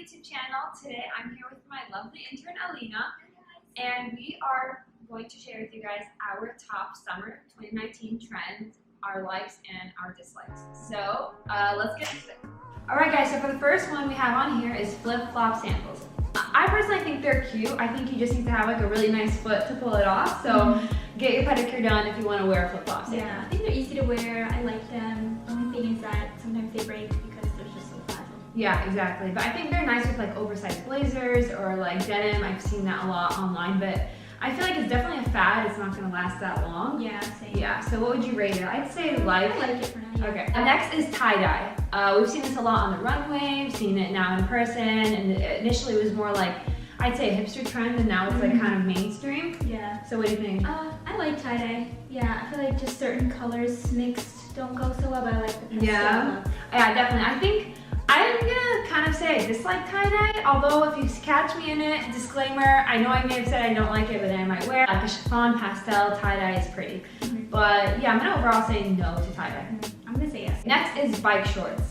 YouTube channel. Today I'm here with my lovely intern Aleena, and we are going to share with you guys our top summer 2019 trends, our likes and our dislikes. So let's get into it. Alright guys, so for the first one we have on here is flip-flop sandals. I personally think they're cute. I think you just need to have like a really nice foot to pull it off. So get your pedicure done if you want to wear a flip-flop sandal. Yeah, I think they're easy to wear. I like them. The only thing is that sometimes they break because they're just so fragile. Yeah, exactly. But I think they're nice with like oversized blazers or like denim. I've seen that a lot online, but I feel like it's definitely a fad. It's not going to last that long. Yeah, same. Yeah, so what would you rate it? I'd say like... I like it for now, yeah. Okay. Next is tie-dye. We've seen this a lot on the runway. We've seen it now in person. And initially it was more like, I'd say a hipster trend, and now it's like kind of mainstream. Yeah. So what do you think? I like tie-dye. Yeah, I feel like just certain colors mixed don't go so well, but I like the pastel Yeah. look. Yeah, definitely. I think I'm gonna kind of say I dislike tie-dye, although if you catch me in it, disclaimer, I know I may have said I don't like it, but then I might wear it. Like a chiffon pastel tie-dye is pretty. But yeah, I'm gonna overall say no to tie-dye. I'm gonna say yes. Next is bike shorts.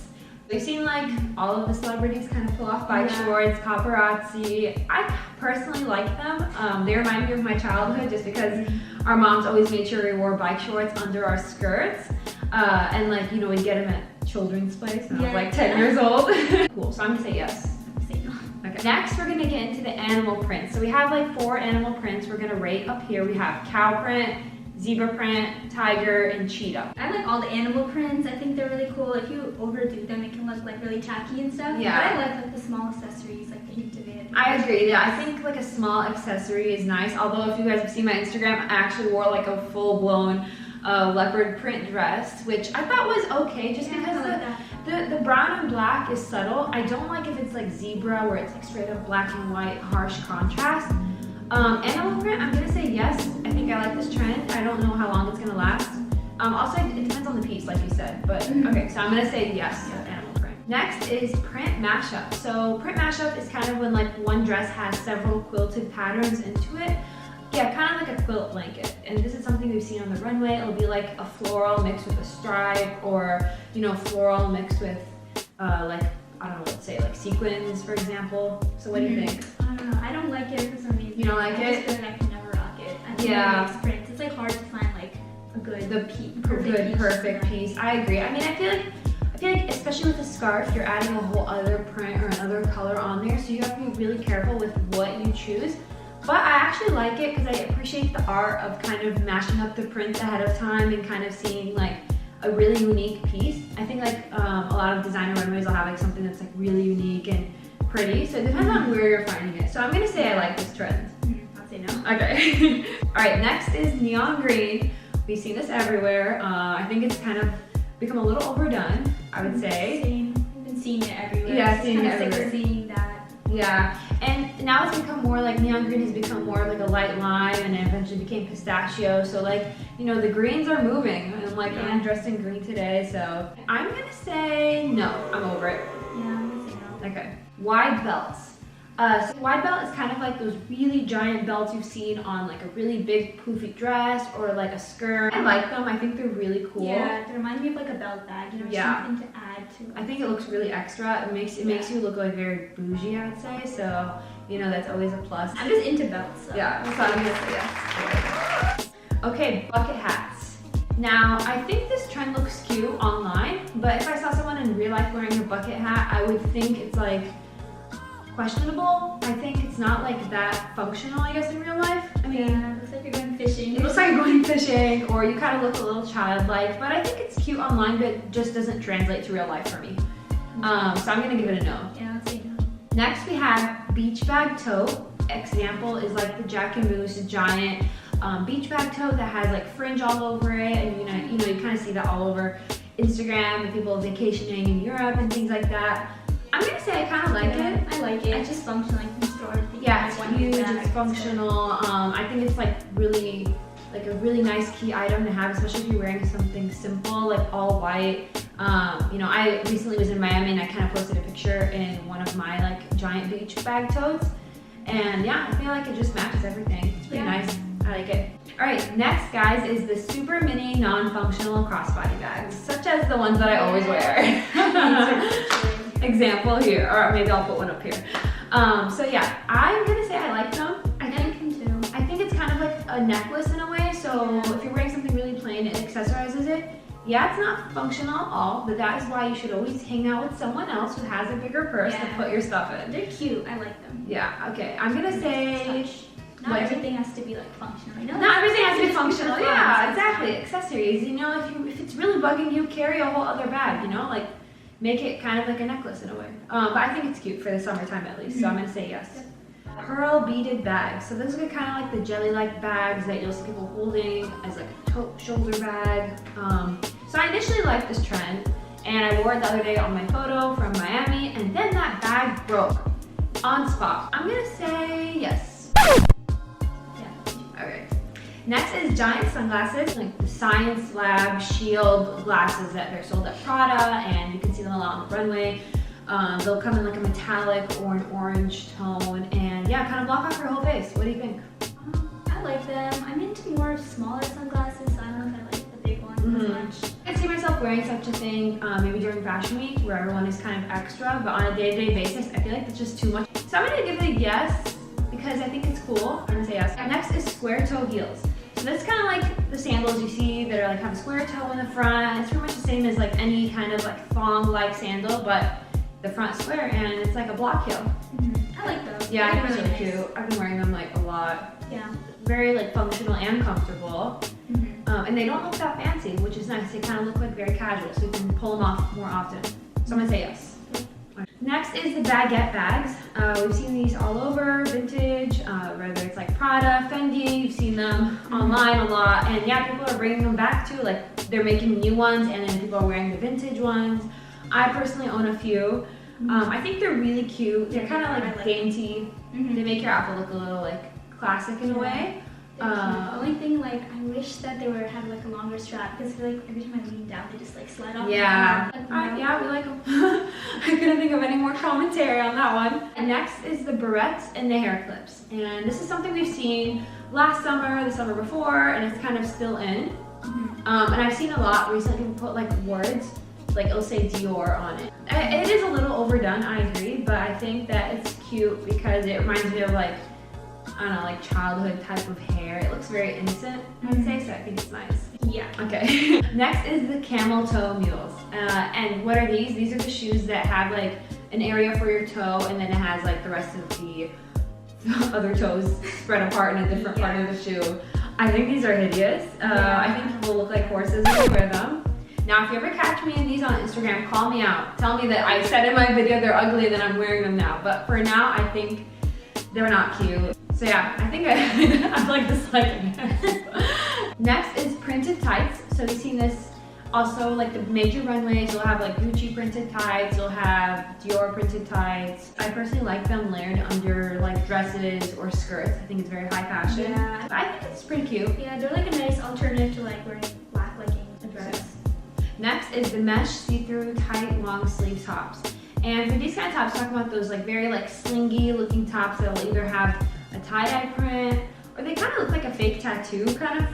We've seen like all of the celebrities kind of pull off bike Yeah. shorts, paparazzi. I personally like them. They remind me of my childhood just because our moms always made sure we wore bike shorts under our skirts. And like, you know, we'd get them at children's place when I was like 10 years old. Cool, so I'm gonna say yes. Say no. Okay. Next, we're gonna get into the animal prints. So we have like 4 animal prints we're gonna rate up here. We have cow print, zebra print, tiger, and cheetah. I like all the animal prints. I think they're really cool. If you overdo them, it can look like really tacky and stuff. Yeah. But I like the small accessories, like the hint of it. I agree. Yeah, I think like a small accessory is nice. Although if you guys have seen my Instagram, I actually wore like a full-blown leopard print dress, which I thought was okay, just because the brown and black is subtle. I don't like if it's like zebra, where it's like straight up black and white, harsh contrast. Animal print, I'm gonna say yes. I think I like this trend. I don't know how long it's gonna last. Also, it depends on the piece, like you said. But okay, so I'm gonna say yes to animal print. Next is print mashup. So print mashup is kind of when like one dress has several quilted patterns into it. Yeah, kind of like a quilt blanket. And this is something we've seen on the runway. It'll be like a floral mixed with a stripe, or you know, floral mixed with like, I don't know, let's say like sequins, for example. So what do you think? I don't know. I don't like it for some reason. You don't like I it? just feel like I can never rock it. I think it prints. It's like hard to find like a good perfect piece. I agree. I mean, I feel like especially with a scarf, you're adding a whole other print or another color on there, so you have to be really careful with what you choose. But I actually like it because I appreciate the art of kind of mashing up the prints ahead of time and kind of seeing like a really unique piece. I think like a lot of designer runways will have like something that's like really unique and pretty, so it depends on where you're finding it. So I'm gonna say I like this trend. I'll say no. Okay. Alright, next is neon green. We've seen this everywhere. I think it's kind of become a little overdone, I would say. Same. I've been seeing it everywhere. Yeah, seeing it everywhere. everywhere. Seeing that. Yeah, and now it's become more like neon green has become more like a light lime, and it eventually became pistachio. So like, you know, the greens are moving. And like I'm dressed in green today, so I'm gonna say no. I'm over it. Yeah, I'm gonna say no. Okay. Wide belts. So wide belt is kind of like those really giant belts you've seen on like a really big poofy dress or like a skirt. I like them. I think they're really cool. Yeah, they remind me of like a belt bag, you know, something to add to it. I think it looks really extra. It makes you look like very bougie, I would say. So, you know, that's always a plus. I'm just into belts. So. Yeah, so I'm gonna say yes. Okay, bucket hats. Now, I think this trend looks cute online, but if I saw someone in real life wearing a bucket hat, I would think it's like questionable. I think it's not like that functional, I guess, in real life. I mean, yeah, it looks like you're going fishing. It looks like you're going fishing, or you kind of look a little childlike, but I think it's cute online, but it just doesn't translate to real life for me. So I'm gonna give it a no. Yeah, I'll say no. Next we have beach bag tote. Example is like the Jack and Moose giant beach bag tote that has like fringe all over it, and you kind of see that all over Instagram with people vacationing in Europe and things like that. I'm gonna say I kind of like it. I like it. It's just functional, like in stores. Yeah, it's huge, it's functional. I think it's like really, like a really nice key item to have, especially if you're wearing something simple, like all white. You know, I recently was in Miami and I kind of posted a picture in one of my like giant beach bag totes. And yeah, I feel like it just matches everything. It's pretty nice. I like it. All right, next guys is the super mini non-functional crossbody bags, such as the ones that I always wear. example here, or maybe I'll put one up here. So yeah, I'm gonna say I like them. I think it's kind of like a necklace in a way, so if you're wearing something really plain, it accessorizes it. Yeah, it's not functional at all, but that is why you should always hang out with someone else who has a bigger purse to put your stuff in. They're cute, I like them. Yeah, okay, I'm gonna say... Not everything has to be like functional, you know? Not everything has to be functional, yeah, exactly. Accessories, you know, if it's really bugging you, carry a whole other bag, you know? Like, make it kind of like a necklace in a way. But I think it's cute for the summertime at least, so I'm gonna say yes. Pearl beaded bags. So those are kind of like the jelly-like bags that you'll see people holding as like a shoulder bag. So I initially liked this trend, and I wore it the other day on my photo from Miami, and then that bag broke on spot. I'm gonna say yes. Yeah. Okay. Next is giant sunglasses, like the Science Lab Shield glasses that are sold at Prada, and you can see them a lot on the runway. They'll come in like a metallic or an orange tone, and yeah, kind of block off your whole face. What do you think? I like them. I'm into more smaller sunglasses, so I don't know if I like the big ones as much. I could see myself wearing such a thing maybe during Fashion Week, where everyone is kind of extra, but on a day-to-day basis, I feel like it's just too much. So I'm gonna give it a yes, because I think it's cool. I'm gonna say yes. Next is square toe heels. So that's kind of like the sandals you see that are like have a square toe in the front. It's pretty much the same as like any kind of like thong-like sandal, but the front square, and it's like a block heel. I like those. Yeah, I think they're they're really cute. I've been wearing them like a lot. Yeah. Very like functional and comfortable. And they don't look that fancy, which is nice. They kind of look like very casual, so you can pull them off more often. So I'm gonna say yes. Next is the baguette bags. We've seen these all over, vintage, whether it's like Prada, Fendi, you've seen them online a lot. And yeah, people are bringing them back too. Like they're making new ones, and then people are wearing the vintage ones. I personally own a few. I think they're really cute. They're kind of like dainty. They make your outfit look a little like classic in a way. The only thing, like, I wish that they had like a longer strap, because I feel like every time I lean down, they just like slide off. Yeah. Yeah, we like them. I couldn't think of any more commentary on that one. And next is the barrettes and the hair clips. And this is something we've seen last summer, the summer before, and it's kind of still in. And I've seen a lot recently people put like words, like it'll say Dior on it. It is a little overdone, I agree, but I think that it's cute because it reminds me of like, I don't know, like childhood type of hair. It looks very innocent, I'd say, so I think it's nice. Yeah. Okay. Next is the camel toe mules. And what are these? These are the shoes that have like an area for your toe, and then it has like the rest of the other toes spread apart in a different part of the shoe. I think these are hideous. I think people look like horses when they wear them. Now, if you ever catch me in these on Instagram, call me out. Tell me that I said in my video they're ugly and then I'm wearing them now. But for now, I think they're not cute. So yeah, I think I'm like disliking it. Next is printed tights. So we've seen this also like the major runways. You'll have like Gucci printed tights. You'll have Dior printed tights. I personally like them layered under like dresses or skirts. I think it's very high fashion. Yeah. But I think it's pretty cute. Yeah, they're like a nice alternative to like wearing black leggings and dress. Next is the mesh see-through tight long sleeve tops. And for these kind of tops, talking about those like very like slingy looking tops that will either have a tie-dye print, or they kind of look like a fake tattoo kind of,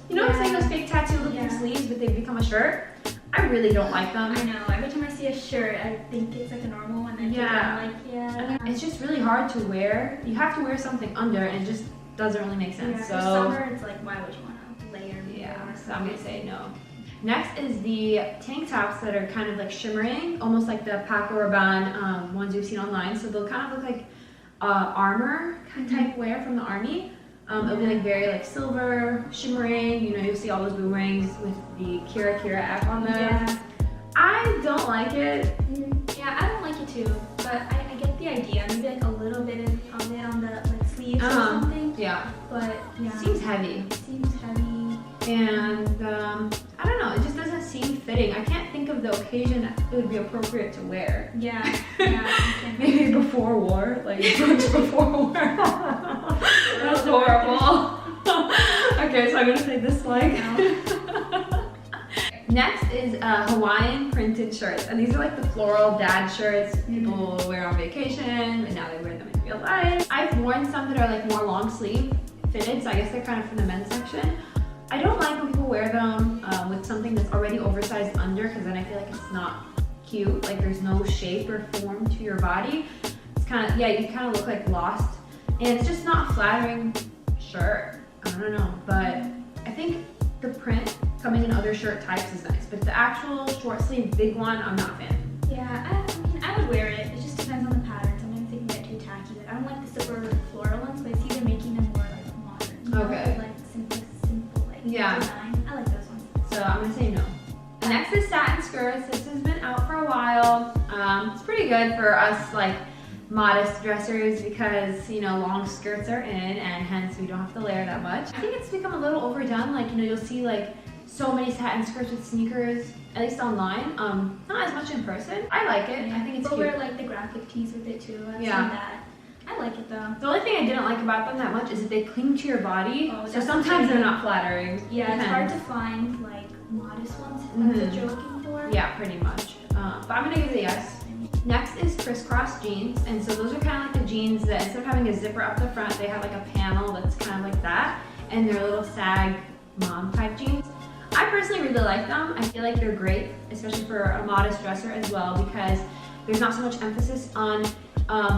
you know what I'm saying, those fake tattoo looking sleeves, but they've become a shirt. I really don't like them. I know, every time I see a shirt, I think it's like a normal one, and I'm like, It's just really hard to wear. You have to wear something under, and it just doesn't really make sense. Yeah, so for summer, it's like, why would you want to layer? Yeah, so I'm gonna say no. Next is the tank tops that are kind of like shimmering, almost like the Paco Rabanne ones you've seen online. So they'll kind of look like armor type wear from the army. It'll be like very like silver, shimmering. You know, you'll see all those boomerangs with the Kira Kira F on them. Yeah. I don't like it. Yeah, I don't like it too, but I get the idea. Maybe like a little bit of it on the like sleeves or something. Yeah. But yeah. Seems heavy. Seems heavy. And I don't know, it just doesn't seem fitting. I can't think of the occasion that it would be appropriate to wear. Yeah. Maybe before war, like brunch before war. That's horrible. Okay, so I'm gonna say dislike. Next is Hawaiian printed shirts, and these are like the floral dad shirts people wear on vacation, and now they wear them in real life. I've worn some that are like more long sleeve fitted, so I guess they're kind of from the men's section. I don't like when people wear them with something that's already oversized under, because then I feel like it's not cute. Like there's no shape or form to your body. It's kind of, yeah, you kind of look like lost. And it's just not flattering shirt. I don't know, but I think the print coming in other shirt types is nice, but the actual short sleeve big one, I'm not a fan. Yeah, I mean, I would wear it. It just depends on the pattern. Sometimes they can get too tacky. Like, I don't like the super floral ones, but I see they're making them more like modern. You know, Okay. like simple like Yeah. design. I like those ones. So I'm gonna say no. Next is satin skirts. This has been out for a while. It's pretty good for us like modest dressers because, you know, long skirts are in and hence we don't have to layer that much. I think it's become a little overdone. Like, you know, you'll see like so many satin skirts with sneakers, at least online. Not as much in person. I like it. Yeah. I think it's But cute. wear like the graphic tees with it too. I've Yeah. seen that. I like it though. The only thing I didn't like about them that much is that they cling to your body. Oh, so that's sometimes the they're thing. not flattering. Yeah, it's hard Depends. to find like modest ones. If that's what you're looking for. Yeah, pretty much. But I'm gonna give it a yes. Next is crisscross jeans, and so those are kind of like the jeans that instead of having a zipper up the front, they have like a panel that's kind of like that, and they're little sag mom type jeans. I personally really like them. I feel like they're great, especially for a modest dresser as well, because there's not so much emphasis on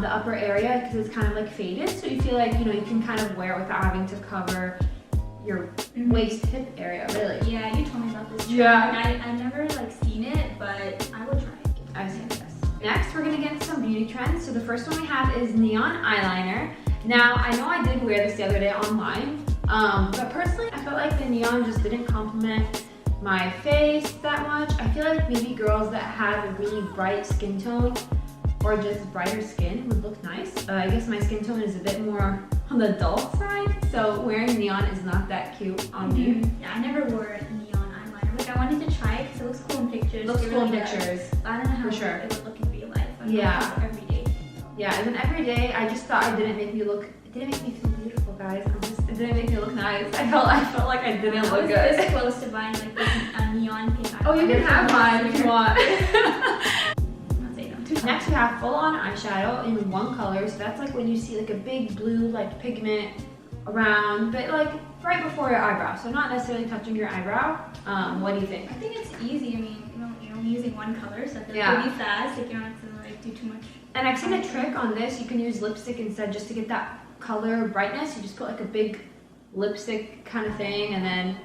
the upper area because it's kind of like faded, so you feel like, you know, you can kind of wear it without having to cover your waist hip area, really. Yeah, you told me about this. Yeah. Like, I've never like seen it, but I would try it. I see this. Next, we're gonna get into some beauty trends. So the first one we have is neon eyeliner. Now, I know I did wear this the other day online, but personally, I felt like the neon just didn't complement my face that much. I feel like maybe girls that have a really bright skin tone or just brighter skin would look nice. I guess my skin tone is a bit more on the dull side, so wearing neon is not that cute on me. Yeah, I never wore neon eyeliner. Like, I wanted to try it because it looks cool in pictures. It looks It cool in really does. pictures. But I don't know how For sure. it would look in real life. I don't know Yeah. if it's every day. Yeah, and then every day I just thought it didn't make me feel beautiful, guys. It didn't make me look nice. I felt like I didn't I look was good. this close to buying like this neon pink eyeliner. Oh, you can have mine if you want. Not say no. Next, we have full-on eyeshadow in one color. So that's like when you see like a big blue like pigment around, but like right before your eyebrow. So not necessarily touching your eyebrow. What do you think? I think it's easy. I mean, you're only using one color, so I feel Yeah. like pretty fast. Like, you don't have to like do too much. And I've seen a trick on this. You can use lipstick instead just to get that color brightness. You just put like a big lipstick kind of thing and then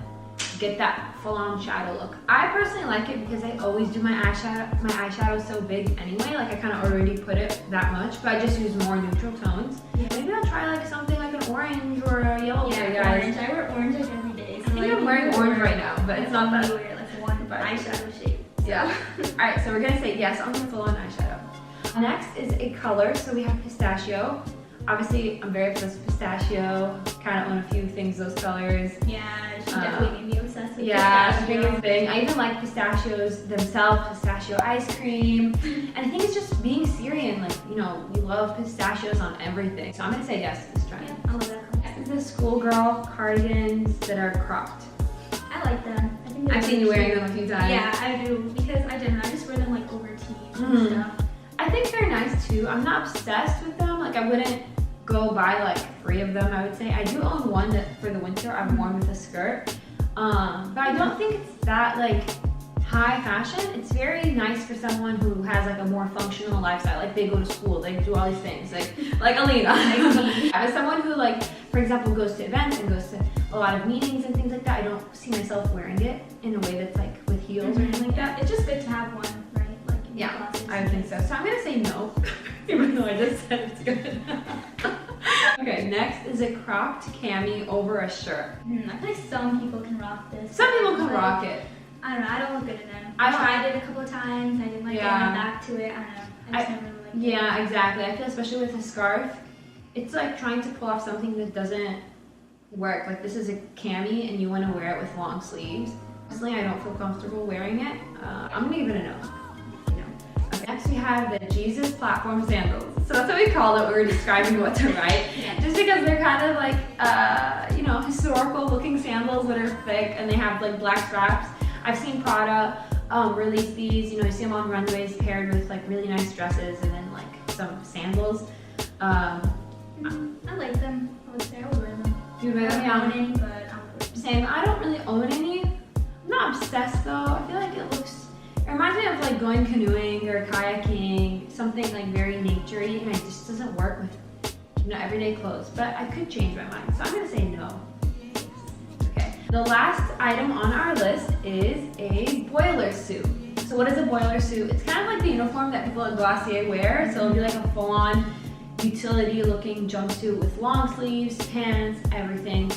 get that full-on shadow look. I personally like it because I always do my eyeshadow so big anyway. Like I kind of already put it that much, but I just use more neutral tones. Yeah. Maybe I'll try like something like an orange or a yellow for you Yeah, guys. orange. I wear orange like every day. I think I'm wearing orange right now, but it's not I that. wear like one But- eyeshadow shade. Yeah. Alright, so we're gonna say yes on the full-on eyeshadow. Next is a color, so we have pistachio. Obviously, I'm very obsessed with pistachio. Kind of own a few things, those colors. Yeah, she definitely made me obsessed with Yeah, it's the pistachio. biggest thing. I even like pistachios themselves, pistachio ice cream. And I think it's just being Syrian, like, you know, we love pistachios on everything. So I'm gonna say yes to this trend. Yeah, I love that color. Next is the schoolgirl cardigans that are cropped. I like them. I think they're I've seen you wearing them a few times. Yeah, I do, because I just wear them like over tees Mhm. and stuff. I think they're nice too. I'm not obsessed with them. Like I wouldn't go buy like 3 of them, I would say. I do own one that for the winter I've worn with a skirt. But I don't think it's that like high fashion. It's very nice for someone who has like a more functional lifestyle. Like they go to school, they do all these things. Like Aleena. As someone who like, for example, goes to events and goes to a lot of meetings and things like that, I don't see myself wearing it in a way that's like with heels or anything like that. It's just good to have one, right? Like in your Yeah, closet. I would think so. So I'm gonna say no, even though I just said it's good. Okay, next is a cropped cami over a shirt. I feel like some people can rock this. Some people can But rock it. I don't know, I don't look good in them. I I don't- tried it a couple of times, I didn't like Yeah. getting back to it, I don't know. I just never really liked it. Yeah, exactly. I feel especially with a scarf, it's like trying to pull off something that doesn't work. Like this is a cami and you want to wear it with long sleeves. Personally, I don't feel comfortable wearing it. I'm gonna give it a no. Okay, next we have the Jesus platform sandals. So that's what we call it when we're describing what to write. Just because they're kind of like, you know, historical looking sandals that are thick and they have like black straps. I've seen Prada release these, you know, you see them on runways paired with like really nice dresses and then like some sandals. I like them, I would say I would wear them. Do you I wear them? don't own Yeah. any, but I would wear them. Same. I don't really own any. I'm not obsessed though. I feel like it looks It reminds me of like going canoeing or kayaking, something like very naturey, and it just doesn't work with, you know, everyday clothes. But I could change my mind, so I'm gonna say no. Okay. The last item on our list is a boiler suit. So what is a boiler suit? It's kind of like the uniform that people at Glossier wear. So it'll be like a full-on utility-looking jumpsuit with long sleeves, pants, everything.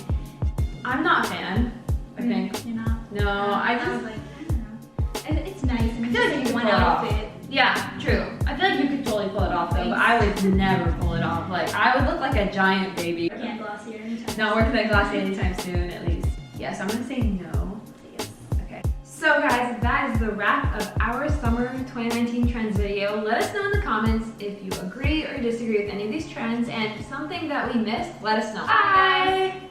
I'm not a fan. I think. You're not? No, I was just. like, I don't know. It's nice. And I feel like you could one pull it off. outfit. Yeah, true. I feel like you could totally pull it off though, but I would never pull it off. Like I would look like a giant baby. Can't Glossier anytime. Not working at Glossier anytime soon, at least. Yes, I'm gonna say no. Yes. Okay. So guys, that is the wrap of our summer 2019 trends video. Let us know in the comments if you agree or disagree with any of these trends, and something that we missed, let us know. Bye!